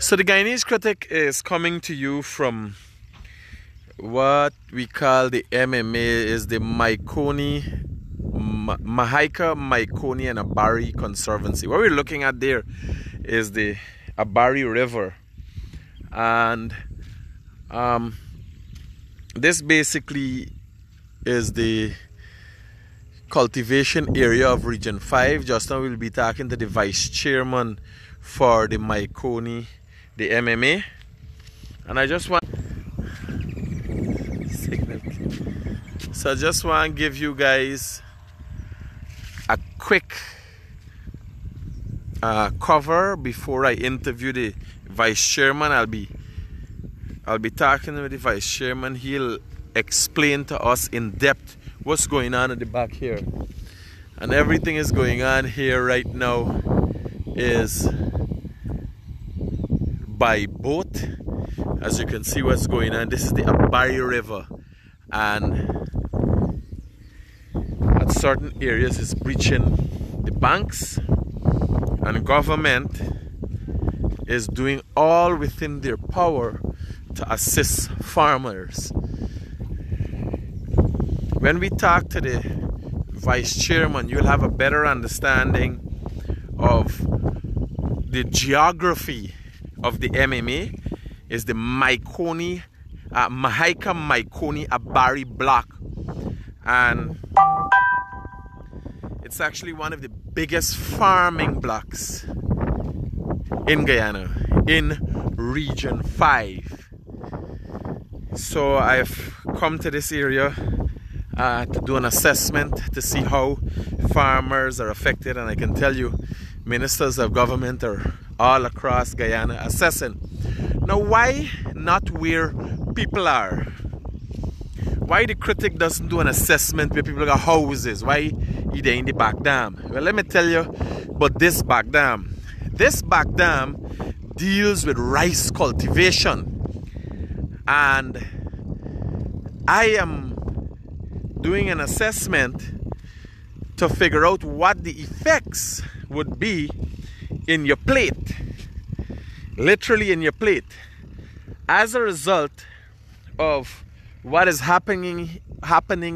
So the Guyanese Critic is coming to you from what we call the MMA is the Mahaika, Mahaicony and Abari Conservancy. What we're looking at there is the Abari River, and this basically is the cultivation area of Region 5. Just now we'll be talking to the Vice Chairman for the Mahaicony, the MMA, and I just want to give you guys a quick cover before I interview the Vice Chairman. I'll be talking with the Vice Chairman. He'll explain to us in depth what's going on at the back here, and everything is going on here right now is by boat. As you can see what's going on, this is the Abari River, and at certain areas it's breaching the banks, and government is doing all within their power to assist farmers. When we talk to the Vice Chairman, you'll have a better understanding of the geography of the MMA. Is the Mahaika Mahaicony Abari block, and it's actually one of the biggest farming blocks in Guyana, in Region 5. So I've come to this area to do an assessment to see how farmers are affected, and I can tell you ministers of government are all across Guyana assessing. Now, why not where people are? Why the critic doesn't do an assessment where people got houses? Why either in the back dam? Well, let me tell you about this back dam. This back dam deals with rice cultivation, and I am doing an assessment to figure out what the effects would be in your plate, literally in your plate, as a result of what is happening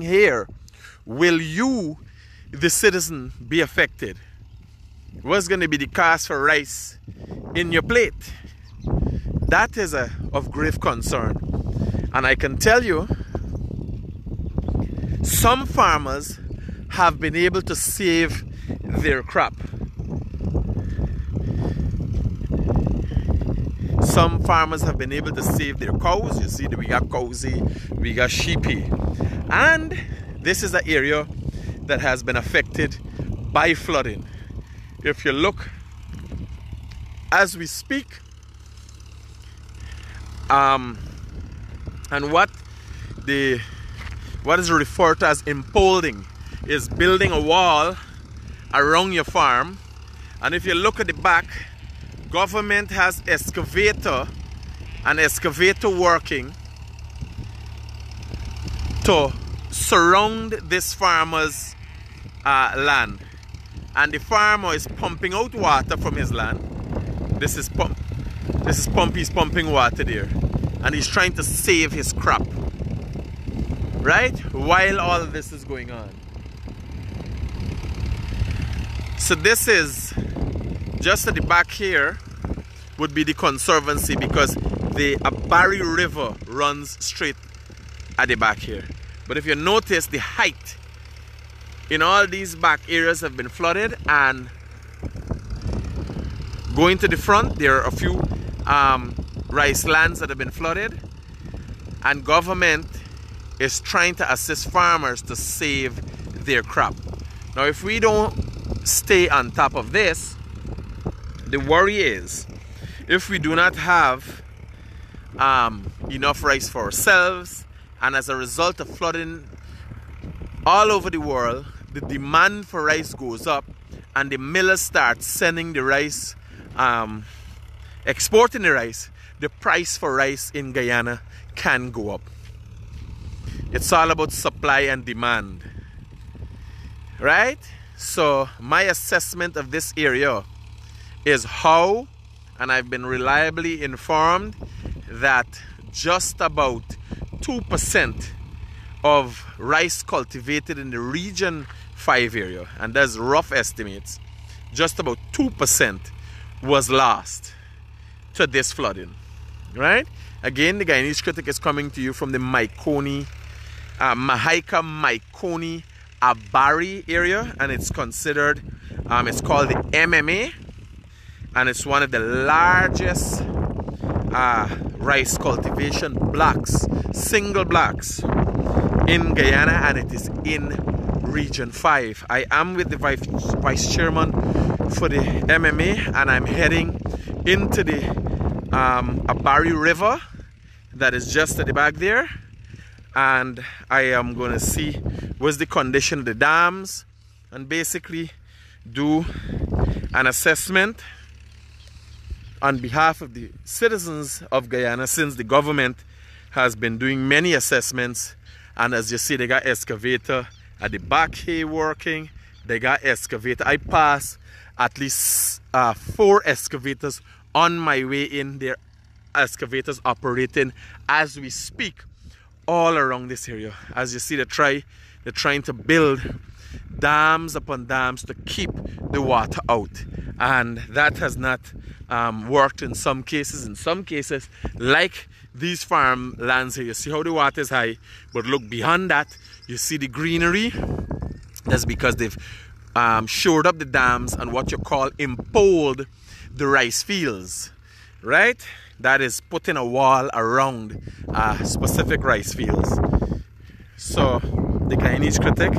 here. Will you, the citizen, be affected? What's going to be the cost for rice in your plate? That is of grave concern, and I can tell you some farmers have been able to save their crop. Some farmers have been able to save their cows. You see that we got cowsy, we got sheepy. And this is an area that has been affected by flooding. If you look, as we speak, and what is referred to as impounding is building a wall around your farm. And if you look at the back, government has an excavator working to surround this farmer's land, and the farmer is pumping out water from his land. He's pumping water there, and he's trying to save his crop, right, while all of this is going on. So this is just at the back here would be the conservancy, because the Abari River runs straight at the back here. But if you notice, the height in all these back areas have been flooded, and going to the front there are a few rice lands that have been flooded, and government is trying to assist farmers to save their crop. Now, if we don't stay on top of this, the worry is if we do not have enough rice for ourselves, and as a result of flooding all over the world, the demand for rice goes up, and the millers start sending the rice, exporting the rice, the price for rice in Guyana can go up. It's all about supply and demand, right? So my assessment of this area is how and I've been reliably informed that just about 2% of rice cultivated in the Region 5 area, and that's rough estimates, just about 2% was lost to this flooding, right? Again, the Guyanese Critic is coming to you from the Mahaika Maikoni Abari area, and it's considered, it's called the MMA, and it's one of the largest rice cultivation blocks, single blocks in Guyana, and it is in Region 5. I am with the vice chairman for the MMA, and I'm heading into the Abari River that is just at the back there, and I am going to see what's the condition of the dams and basically do an assessment on behalf of the citizens of Guyana, since the government has been doing many assessments. And as you see, they got excavator at the back here working. They got excavator. I pass at least 4 excavators on my way in. There are excavators operating as we speak all around this area. As you see, they're trying to build dams upon dams to keep the water out, and that has not worked in some cases. In some cases, like these farmlands here, you see how the water is high, but look beyond that, you see the greenery. That's because they've shored up the dams and what you call impoled the rice fields, right? That is putting a wall around specific rice fields. So the Guyanese Critic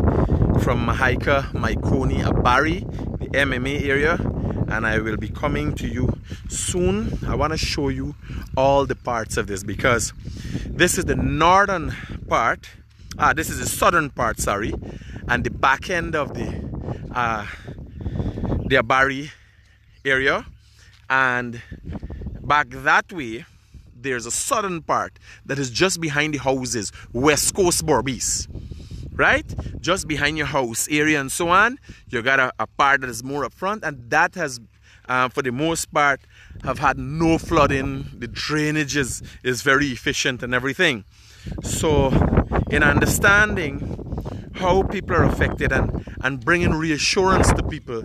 from Mahaika Maikoni Abari, the MMA area, and I will be coming to you soon. I want to show you all the parts of this, because this is the northern part, this is the southern part, sorry, and the back end of the Abari area, and back that way there's a southern part that is just behind the houses, West Coast Berbice, right? Just behind your house area and so on. You got a part that is more up front, and that has for the most part have had no flooding. The drainage is very efficient and everything. So in understanding how people are affected and bringing reassurance to people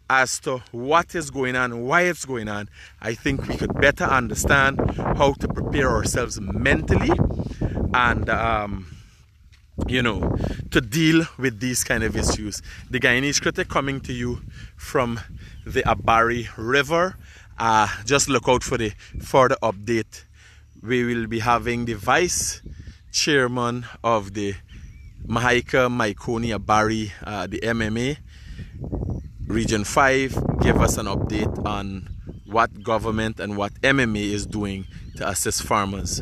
as to what is going on, why it's going on, I think we could better understand how to prepare ourselves mentally and you know, to deal with these kind of issues. The Guyanese Critic coming to you from the Abari River. Just look out for the further update. We will be having the vice chairman of the Mahaika Maikoni Abari, the MMA Region 5, give us an update on what government and what MMA is doing to assist farmers.